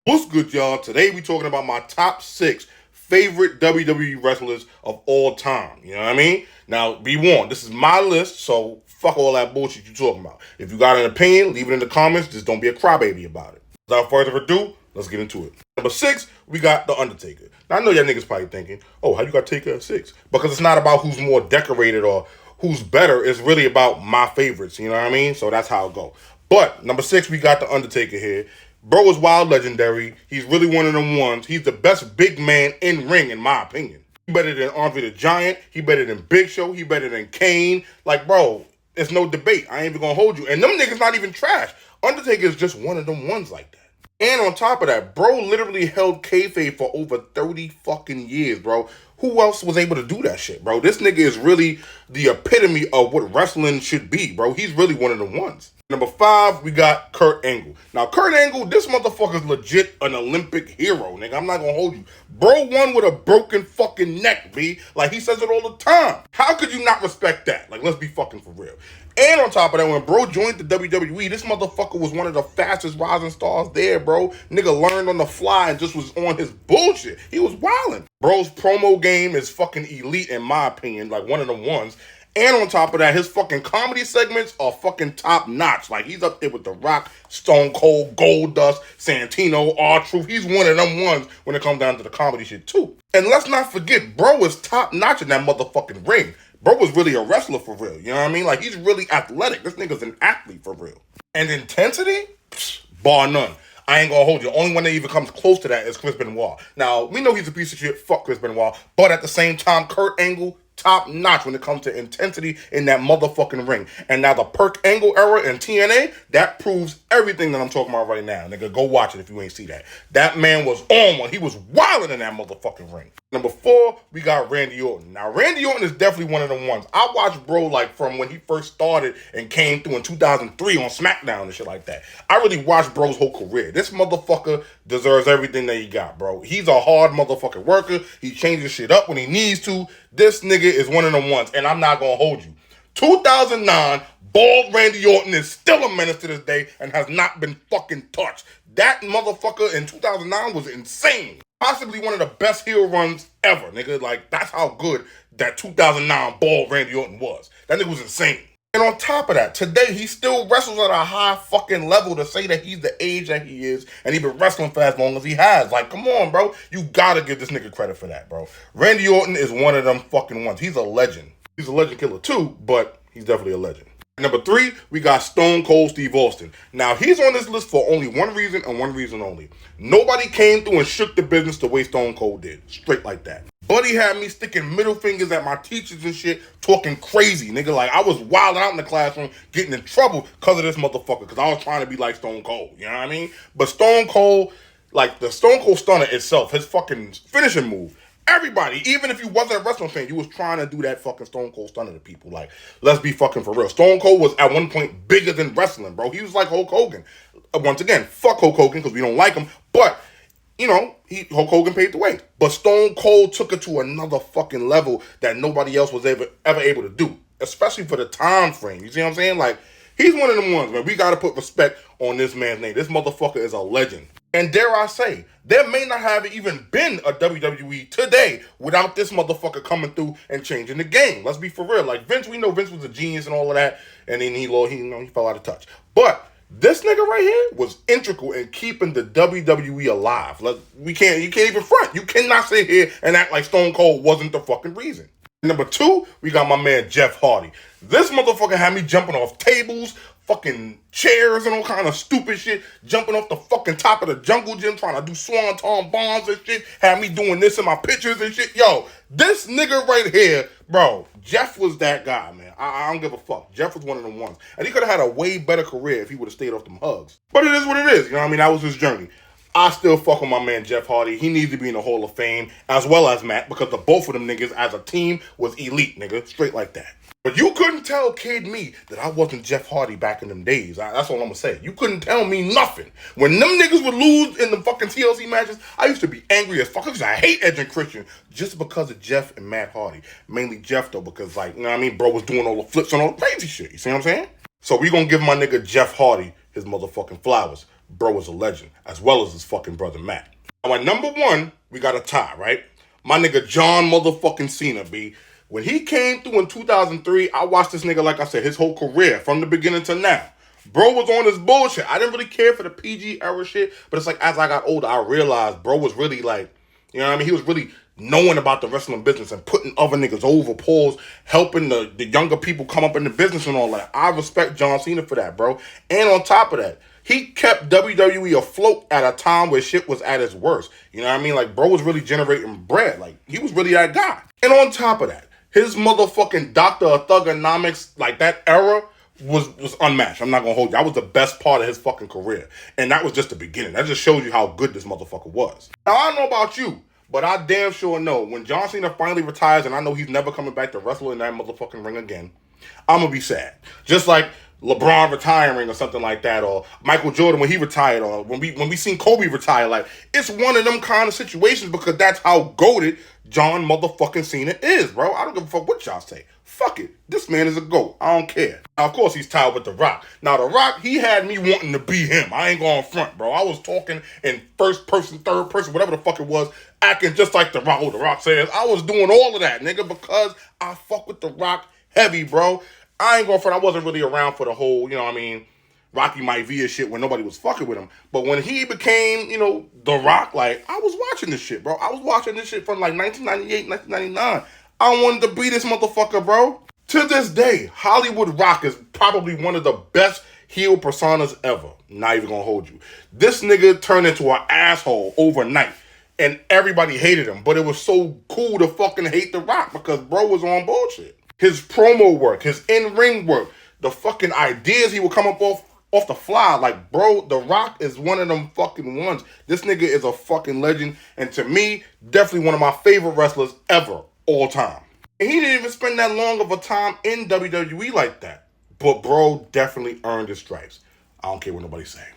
What's good, y'all? Today we talking about my top 6 favorite WWE wrestlers of all time. You know what I mean? Now, be warned, this is my list, so fuck all that bullshit you talking about. If you got an opinion, leave it in the comments. Just don't be a crybaby about it. Without further ado, let's get into it. Number 6, we got The Undertaker. Now, I know y'all niggas probably thinking, oh, how you got Taker at 6? Because it's not about who's more decorated or who's better. It's really about my favorites, you know what I mean? So that's how it go. But number 6, we got The Undertaker here. Bro is wild legendary. He's really one of them ones. He's the best big man in ring, in my opinion. He better than Andre the Giant. He better than Big Show. He better than Kane. Like, bro, it's no debate. I ain't even gonna hold you. And them niggas not even trash. Undertaker is just one of them ones like that. And on top of that, bro literally held kayfabe for over 30 fucking years, bro. Who else was able to do that shit, bro? This nigga is really the epitome of what wrestling should be, bro. He's really one of the ones. Number 5, we got Kurt Angle. Now, Kurt Angle, this motherfucker's legit an Olympic hero, nigga. I'm not gonna hold you. Bro won with a broken fucking neck, B. Like, he says it all the time. How could you not respect that? Like, let's be fucking for real. And on top of that, when bro joined the WWE, this motherfucker was one of the fastest rising stars there, bro. Nigga learned on the fly and just was on his bullshit. He was wildin'. Bro's promo game is fucking elite in my opinion, like one of them ones. And on top of that, his fucking comedy segments are fucking top notch. Like, he's up there with The Rock, Stone Cold, Goldust, Santino, R-Truth. He's one of them ones when it comes down to the comedy shit too. And let's not forget, bro was top notch in that motherfucking ring. Bro was really a wrestler for real, you know what I mean? Like, he's really athletic. This nigga's an athlete for real. And intensity? Psh, bar none. I ain't gonna hold you. The only one that even comes close to that is Chris Benoit. Now, we know he's a piece of shit. Fuck Chris Benoit. But at the same time, Kurt Angle, top notch when it comes to intensity in that motherfucking ring. And now the Perk Angle era in TNA, that proves everything that I'm talking about right now. Nigga, go watch it if you ain't see that. That man was on one. He was wilding in that motherfucking ring. Number 4, we got Randy Orton. Now, Randy Orton is definitely one of them ones. I watched bro like from when he first started and came through in 2003 on SmackDown and shit like that. I really watched bro's whole career. This motherfucker deserves everything that he got, bro. He's a hard motherfucking worker. He changes shit up when he needs to. This nigga is one of them ones, and I'm not gonna hold you. 2009, bald Randy Orton is still a menace to this day and has not been fucking touched. That motherfucker in 2009 was insane. Possibly one of the best heel runs ever, nigga. Like, that's how good that 2009 bald Randy Orton was. That nigga was insane. And on top of that, today he still wrestles at a high fucking level to say that he's the age that he is and he been wrestling for as long as he has. Like, come on, bro. You gotta give this nigga credit for that, bro. Randy Orton is one of them fucking ones. He's a legend. He's a legend killer too, but he's definitely a legend. Number 3, we got Stone Cold Steve Austin. Now, he's on this list for only one reason and one reason only. Nobody came through and shook the business the way Stone Cold did. Straight like that. Buddy had me sticking middle fingers at my teachers and shit, talking crazy, nigga. Like, I was wilding out in the classroom, getting in trouble because of this motherfucker, because I was trying to be like Stone Cold, you know what I mean? But Stone Cold, like, the Stone Cold Stunner itself, his fucking finishing move, everybody, even if you wasn't a wrestling fan, you was trying to do that fucking Stone Cold Stunner to people. Like, let's be fucking for real. Stone Cold was at one point bigger than wrestling, bro. He was like Hulk Hogan. Once again, fuck Hulk Hogan because we don't like him, but you know, Hulk Hogan paved the way. But Stone Cold took it to another fucking level that nobody else was ever able to do, especially for the time frame. You see what I'm saying? Like, he's one of them ones, man. We got to put respect on this man's name. This motherfucker is a legend. And dare I say, there may not have even been a WWE today without this motherfucker coming through and changing the game. Let's be for real. Like, Vince, we know Vince was a genius and all of that, and then he fell out of touch. But this nigga right here was integral in keeping the WWE alive. Like, you can't even front. You cannot sit here and act like Stone Cold wasn't the fucking reason. Number 2, we got my man Jeff Hardy. This motherfucker had me jumping off tables, fucking chairs and all kind of stupid shit, jumping off the fucking top of the jungle gym, trying to do swanton bombs and shit, had me doing this in my pictures and shit. Yo, this nigga right here, bro, Jeff was that guy, man. I don't give a fuck. Jeff was one of them ones. And he could have had a way better career if he would have stayed off them hugs. But it is what it is, you know what I mean? That was his journey. I still fuck with my man Jeff Hardy. He needs to be in the Hall of Fame, as well as Matt, because the both of them niggas as a team was elite, nigga. Straight like that. But you couldn't tell kid me that I wasn't Jeff Hardy back in them days. That's all I'm gonna say. You couldn't tell me nothing. When them niggas would lose in the fucking TLC matches, I used to be angry as fuck. Cause I hate Edge and Christian just because of Jeff and Matt Hardy. Mainly Jeff though, because like, you know what I mean? Bro was doing all the flips and all the crazy shit. You see what I'm saying? So we gonna give my nigga Jeff Hardy his motherfucking flowers. bro is a legend, as well as his fucking brother Matt. Now at number 1, we got a tie, right? My nigga John motherfucking Cena, B. When he came through in 2003, I watched this nigga, like I said, his whole career from the beginning to now. Bro was on his bullshit. I didn't really care for the PG era shit, but it's like as I got older, I realized bro was really like, you know what I mean? He was really knowing about the wrestling business and putting other niggas over, pause, helping the younger people come up in the business and all that. I respect John Cena for that, bro. And on top of that, he kept WWE afloat at a time where shit was at its worst. You know what I mean? Like, bro was really generating bread. Like, he was really that guy. And on top of that, his motherfucking Doctor of Thugonomics, like that era, was unmatched. I'm not gonna hold you. That was the best part of his fucking career. And that was just the beginning. That just shows you how good this motherfucker was. Now, I don't know about you, but I damn sure know when John Cena finally retires, and I know he's never coming back to wrestle in that motherfucking ring again, I'm gonna be sad. Just like LeBron retiring or something like that, or Michael Jordan when he retired, or when we seen Kobe retire. Like, it's one of them kind of situations because that's how goated John motherfucking Cena is, bro. I don't give a fuck what y'all say. Fuck it. This man is a GOAT. I don't care. Now, of course, he's tied with The Rock. Now, The Rock, he had me wanting to be him. I ain't going front, bro. I was talking in first person, third person, whatever the fuck it was, acting just like The Rock. Oh, The Rock says. I was doing all of that, nigga, because I fuck with The Rock heavy, bro. I ain't going front. I wasn't really around for the whole, you know what I mean, Rocky Maivia shit when nobody was fucking with him. But when he became, you know, The Rock, like, I was watching this shit, bro. I was watching this shit from like 1998, 1999. I wanted to be this motherfucker, bro. To this day, Hollywood Rock is probably one of the best heel personas ever. Not even gonna hold you. This nigga turned into an asshole overnight. And everybody hated him. But it was so cool to fucking hate The Rock because bro was on bullshit. His promo work, his in-ring work, the fucking ideas he would come up off the fly. Like, bro, The Rock is one of them fucking ones. This nigga is a fucking legend. And to me, definitely one of my favorite wrestlers ever, all time. And he didn't even spend that long of a time in WWE like that. But bro definitely earned his stripes. I don't care what nobody's saying.